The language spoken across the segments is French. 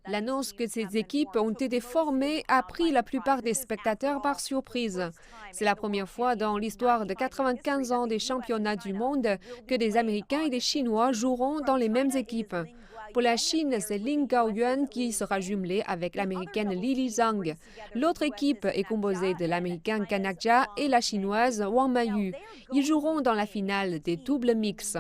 L'annonce que ces équipes ont été formées a pris la plupart des spectateurs par surprise. C'est la première fois dans l'histoire de 95 ans des championnats du monde que des Américains et des Chinois joueront dans les mêmes équipes. Pour la Chine, c'est Lin Gaoyuan qui sera jumelée avec l'Américaine Lili Zhang. L'autre équipe est composée de l'Américain Kanak Jia et la Chinoise Wang Mayu. Ils joueront dans la finale des doubles mixtes.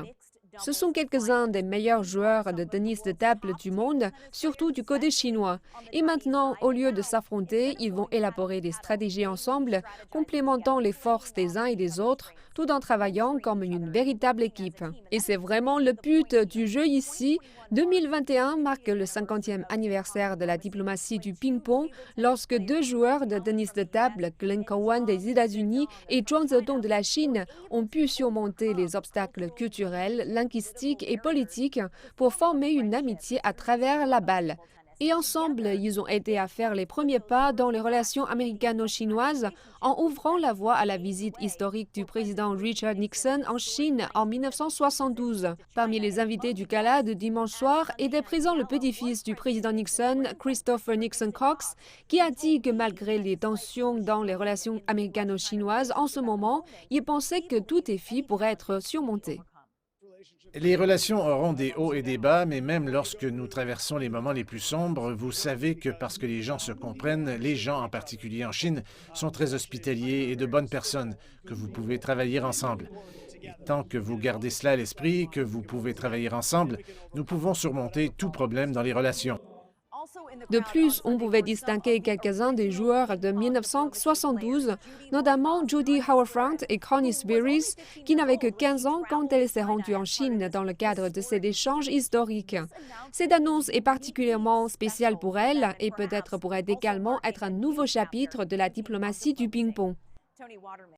Ce sont quelques-uns des meilleurs joueurs de tennis de table du monde, surtout du côté chinois. Et maintenant, au lieu de s'affronter, ils vont élaborer des stratégies ensemble, complémentant les forces des uns et des autres, tout en travaillant comme une véritable équipe. Et c'est vraiment le but du jeu ici. 2021 marque le 50e anniversaire de la diplomatie du ping-pong, lorsque deux joueurs de tennis de table, Glenn Cowan des États-Unis et Zhuang Zedong de la Chine, ont pu surmonter les obstacles culturels, linguistiques et politiques pour former une amitié à travers la balle. Et ensemble, ils ont aidé à faire les premiers pas dans les relations américano-chinoises en ouvrant la voie à la visite historique du président Richard Nixon en Chine en 1972. Parmi les invités du gala de dimanche soir était présent le petit-fils du président Nixon, Christopher Nixon Cox, qui a dit que malgré les tensions dans les relations américano-chinoises en ce moment, il pensait que tout défi pourrait être surmonté. Les relations auront des hauts et des bas, mais même lorsque nous traversons les moments les plus sombres, vous savez que parce que les gens se comprennent, les gens, en particulier en Chine, sont très hospitaliers et de bonnes personnes, que vous pouvez travailler ensemble. Et tant que vous gardez cela à l'esprit, que vous pouvez travailler ensemble, nous pouvons surmonter tout problème dans les relations. De plus, on pouvait distinguer quelques-uns des joueurs de 1972, notamment Judy Howard et Connie Spears, qui n'avaient que 15 ans quand elle s'est rendue en Chine dans le cadre de cet échange historique. Cette annonce est particulièrement spéciale pour elle et peut-être pourrait également être un nouveau chapitre de la diplomatie du ping-pong.